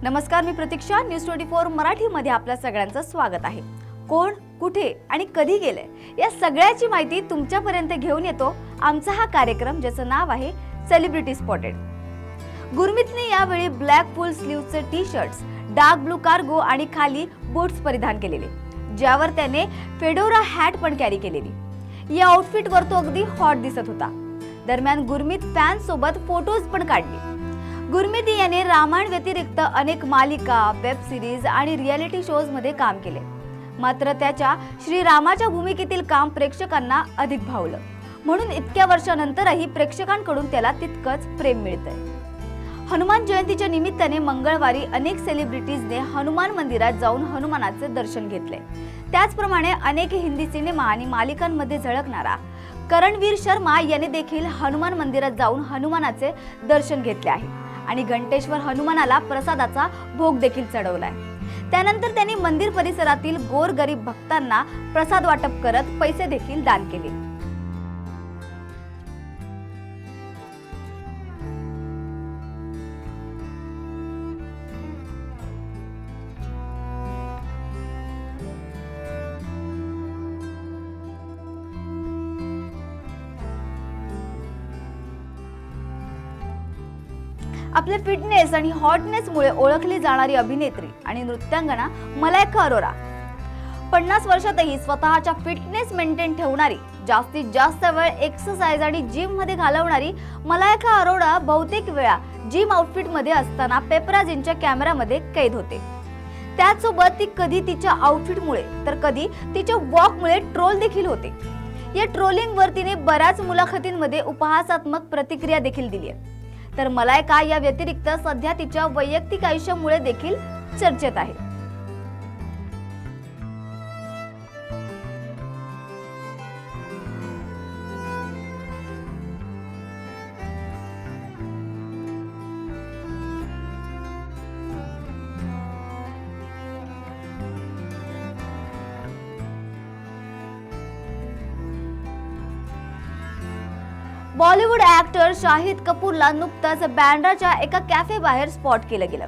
नमस्कार, मी प्रतीक्षा. न्यूज 24 मराठीमध्ये आपल्या सगळ्यांचं स्वागत आहे. कोण, कुठे आणि कधी गेले या सगळ्याची माहिती तुमच्यापर्यंत घेऊन येतो आमचा हा कार्यक्रम, ज्याचं नाव आहे सेलिब्रिटी स्पॉटेड. गुरमीतने यावेळी ब्लॅक फुल स्लीव्हचे T shirts, dark blue cargo आणि खाली बूट्स परिधान केलेले, ज्यावर त्याने फेडोरा हॅट पण कॅरी केलेली. या आउटफिटवर तो अगदी हॉट दिसत होता. दरम्यान गुरमीत फॅन्स सोबत फोटोज पण काढले. गुरमीत याने रामायण व्यतिरिक्त अनेक मालिका, वेब सिरीज आणि रियालिटी शोज मध्ये काम केले. मात्र त्याच्या श्रीरामाच्या भूमिकेतील काम प्रेक्षकांना अधिक भावलं, म्हणून इतक्या वर्षानंतरही प्रेक्षकांकडून त्याला तितकंच प्रेम मिळतंय. हनुमान जयंतीच्या निमित्ताने मंगळवारी अनेक सेलिब्रिटीजने हनुमान मंदिरात जाऊन हनुमानाचे दर्शन घेतले. त्याचप्रमाणे अनेक हिंदी सिनेमा आणि मालिकांमध्ये झळकणारा करणवीर शर्मा याने देखील हनुमान मंदिरात जाऊन हनुमानाचे दर्शन घेतले आहे आणि घंटेश्वर हनुमानाला प्रसादाचा भोग देखील चढवलाय. त्यानंतर त्यांनी मंदिर परिसरातील गोरगरीब भक्तांना प्रसाद वाटप करत पैसे देखील दान केले. आपल्या फिटनेस आणि हॉटनेसमुळे ओळखली जाणारी अभिनेत्री आणि नृत्यांगना मलायका अरोरा 50 वर्षातही स्वतःच्या फिटनेस मेंटेन ठेवणारी, जास्तीत जास्त वेळ एक्सरसाइज आणि जिम मध्ये घालवणारी मलायका अरोरा बहुतेक वेळा जिम आउटफिट मध्ये असताना पेपराझींच्या कॅमेरामध्ये कैद होते. त्याचसोबत ती कधी तिच्या आउटफिटमुळे तर कधी तिच्या वॉकमुळे ट्रोल देखील होते. या ट्रोलिंगवर तिने बऱ्याच मुलाखतींमध्ये उपहासात्मक प्रतिक्रिया देखील दिली आहे. तर मलायका या व्यतिरिक्त सध्या तिच्या वैयक्तिक आयुष्यामुळे देखील चर्चेत आहे. बॉलिवूड ऍक्टर शाहिद कपूरला नुकताच बँड्राच्या एका कॅफे बाहेर स्पॉट केलं गेलं.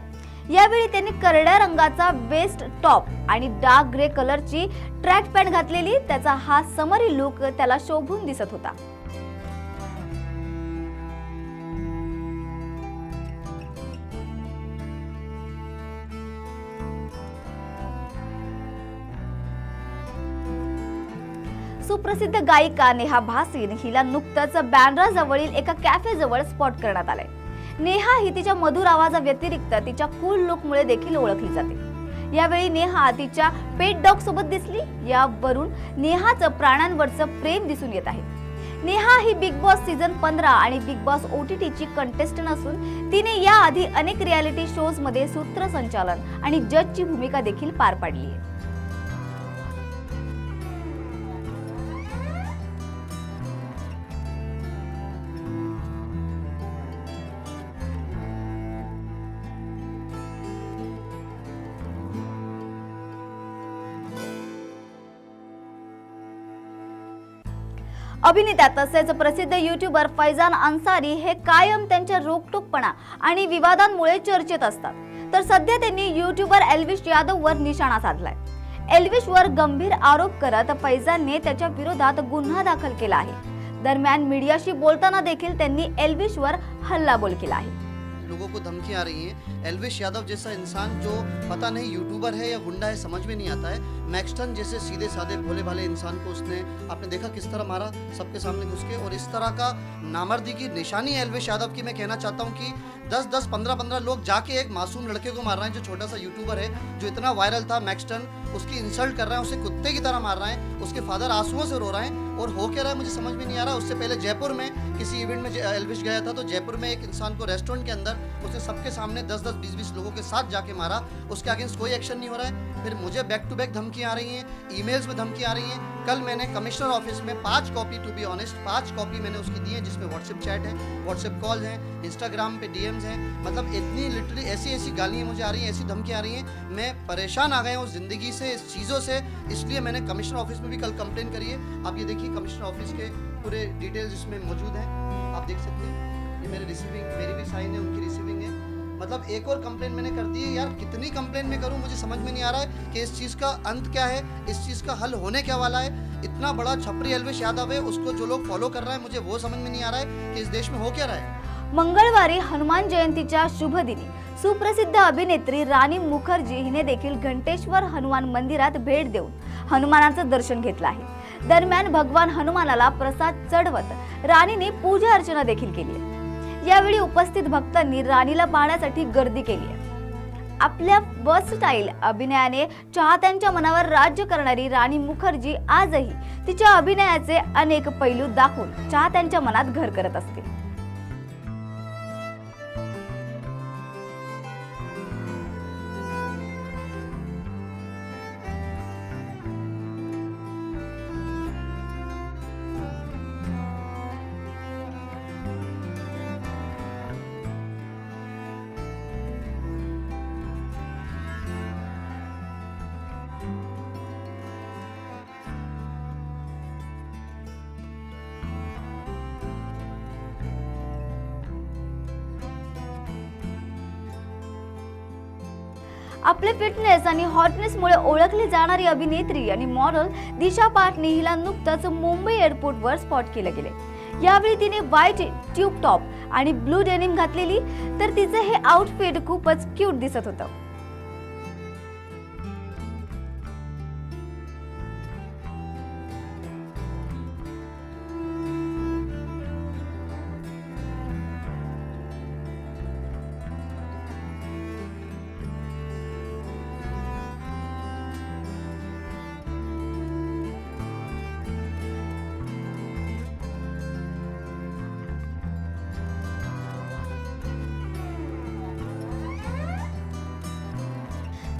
यावेळी त्यांनी करड्या रंगाचा वेस्ट टॉप आणि डार्क ग्रे कलरची ट्रॅक पॅन्ट घातलेली. त्याचा हा समरी लुक त्याला शोभून दिसत होता. सुप्रसिद्ध गायिका नेहा भासीन हिला नुकताच बँड्रा जवळील एका कॅफे जवळ स्पॉट करण्यात आलाय. नेहा ही तिच्या मधुर आवाजाव्यतिरिक्त तिच्या कूल लुकमुळे देखील ओळखली जाते. यावेळी नेहा तिच्या पेट डॉग सोबत दिसली. यावरून नेहाचं प्राण्यांवरचं प्रेम दिसून येत आहे. नेहा ही बिग बॉस सीझन 15 आणि बिग बॉस OTTची कंटेस्टंट असून तिने याआधी अनेक रियालिटी शोज मध्ये सूत्रसंचालन आणि जजची भूमिका देखील पार पाडली आहे. अभिनेता तसेच प्रसिद्ध युट्यूबर फैजान अन्सारी हे कायम त्यांच्या रोखटोकपणा आणि विवादांमुळे चर्चेत असतात. तर सध्या त्यांनी युट्यूबर एल्विश यादववर निशाणा साधलाय. एल्विशवर गंभीर आरोप करत फैजानने त्याच्या विरोधात गुन्हा दाखल केला आहे. दरम्यान मीडियाशी बोलताना देखील त्यांनी एल्विशवर हल्लाबोल केला आहे. लोगों को धमकी आ रही है। एल्विश यादव जैसा इंसान जो पता नहीं यूट्यूबर है या गुंडा है समझ में नहीं आता है, मैक्सटन जैसे सीधे साधे भोले भाले इंसान को उसने आपने देखा किस तरह मारा सबके सामने घुस के, और इस तरह का नामर्दी की निशानी है एल्विश यादव की। मैं कहना चाहता हूँ कि 10-10, 15-15 लोग जाके एक मासूम लड़के को मार रहे हैं जो छोटा सा यूट्यूबर है, जो इतना वायरल था। मैक्सटन उसकी इंसल्ट कर रहे हैं, उसे कुत्ते की तरह मार रहे हैं, उसके फादर आंसुओं से रो रहे हैं, और हो क्या रहा है मुझे समझ में नहीं आ रहा। उससे पहले जयपुर में किसी इवेंट में एल्विश गया था, तो जयपुर में एक इंसान को रेस्टोरेंट के अंदर उसने सबके सामने 10-10, 20-20 लोगों के साथ जाके मारा। उसके अगेंस्ट कोई एक्शन नहीं हो रहा है। फिर मुझे बैक टू बैक धमकियाँ आ रही हैं, ईमेल्स में धमकी आ रही हैं। कल मैंने कमिश्नर ऑफिस में 5 copy, to be honest 5 copy मैंने उसकी दी है, जिसमें व्हाट्सएप चैट है, व्हाट्सएप कॉल हैं, इंस्टाग्राम पे DMs हैं। मतलब इतनी लिटरली ऐसी गालियाँ मुझे आ रही हैं, ऐसी धमकियाँ आ रही हैं। मैं परेशान आ गया हूँ ज़िंदगी से, इस चीज़ों से, इसलिए मैंने कमिश्नर ऑफिस में भी कल कंप्लेन करी है। आप ये देखिए कमिश्नर ऑफिस के पूरे डिटेल्स इसमें मौजूद हैं, आप देख सकते हैं। ये मेरी भी साइन है, उनकी रिसीविंग है। मतलब एक और कंप्लेन मैंने कर दी है यार, कितनी कंप्लेन मैं करूं, मुझे समझ में नहीं आ रहा है कि इस चीज़ का अंत क्या है, इस चीज़ का हल होने क्या वाला है। इतना बड़ा छपरी एल्विश यादव है, उसको जो लोग फॉलो कर रहे हैं, मुझे वो समझ में नहीं आ रहा है कि इस देश में हो क्या रहा है। मंगळवारी हनुमान जयंतीच्या शुभ दिनी सुप्रसिद्ध अभिनेत्री राणी मुखर्जी हिने देखील घंटेश्वर हनुमान मंदिरात भेट देऊन हनुमानाचं दर्शन घेतलं आहे। दरम्यान भगवान हनुमानाला प्रसाद चढवत राणीने पूजा अर्चना देखील केली आहे। यावेळी उपस्थित भक्तांनी राणीला पाहण्यासाठी गर्दी केली आहे। आपल्या वर्सटाईल अभिनयाने चाहत्यांच्या मनावर राज्य करणारी राणी मुखर्जी आजही तिच्या अभिनयाचे अनेक पैलू दाखवून चाहत्यांच्या मनात घर करत असते। आपले फिटनेस आणि हॉटनेसमुळे ओळखली जाणारी अभिनेत्री आणि मॉडेल दिशा पाटनी हिला नुकतंच मुंबई एअरपोर्टवर स्पॉट केलं गेले। यावेळी तिने व्हाईट ट्यूब टॉप आणि ब्लू डेनिम घातलेली, तर तिचं हे आउटफिट खूपच क्यूट दिसत होतं।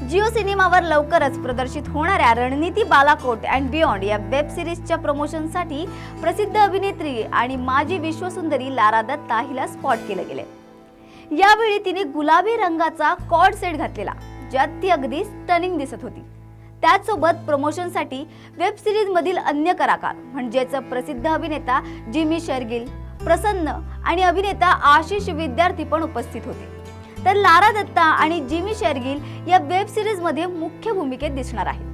जिओ सिनेमावर लवकरच प्रदर्शित होणाऱ्या रणनीती बालाकोट अँड बियॉन्ड या वेब सिरीजच्या प्रमोशनसाठी प्रसिद्ध अभिनेत्री आणि माजी विश्वसुंदरी लारा दत्ता हिला स्पॉट केले गेले। यावेळी तिने गुलाबी रंगाचा कॉर्ड सेट घातलेला, ज्यात ती अगदी स्टनिंग दिसत होती। त्याचसोबत प्रमोशनसाठी वेब सिरीज मधील अन्य कलाकार म्हणजेच प्रसिद्ध अभिनेता जिमी शेरगिल, प्रसन्न आणि अभिनेता आशिष विद्यार्थी पण उपस्थित होते। तर लारा दत्ता आणि जिमी शेरगिल या वेब सिरीज मध्ये मुख्य भूमिकेत दिसणार आहेत।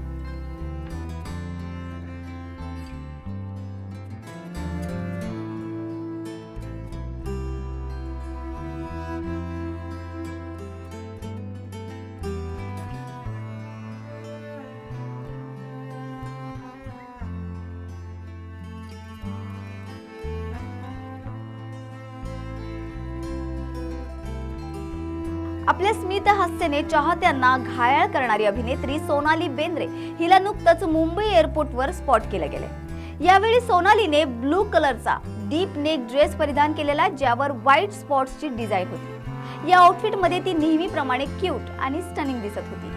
आपल्या स्मित हास्याने चाहत्यांना घायाळ करणारी अभिनेत्री सोनाली बेंद्रे हिला नुकतंच मुंबई एअरपोर्टवर स्पॉट केलं गेलं। यावेळी सोनालीने ब्लू कलरचा डीप नेक ड्रेस परिधान केलेला, ज्यावर व्हाईट स्पॉट्सची डिझाईन होती। या आउटफिटमध्ये ती नेहमीप्रमाणे क्यूट आणि स्टनिंग दिसत होती।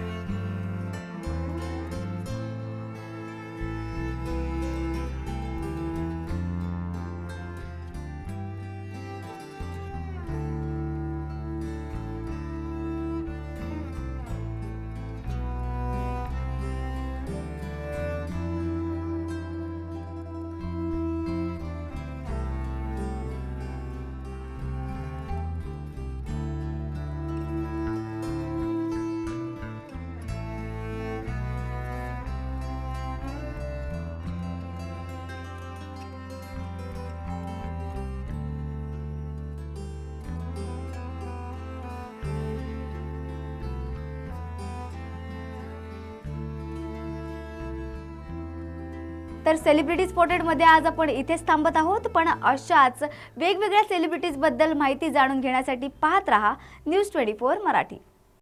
तर सेलिब्रिटी स्पॉटेड मध्ये आज आपण इथेच थांबत आहोत, पण अशाच वेगवेगळ्या सेलिब्रिटीज बद्दल माहिती जाणून घेण्यासाठी पाहत रहा न्यूज 24 मराठी।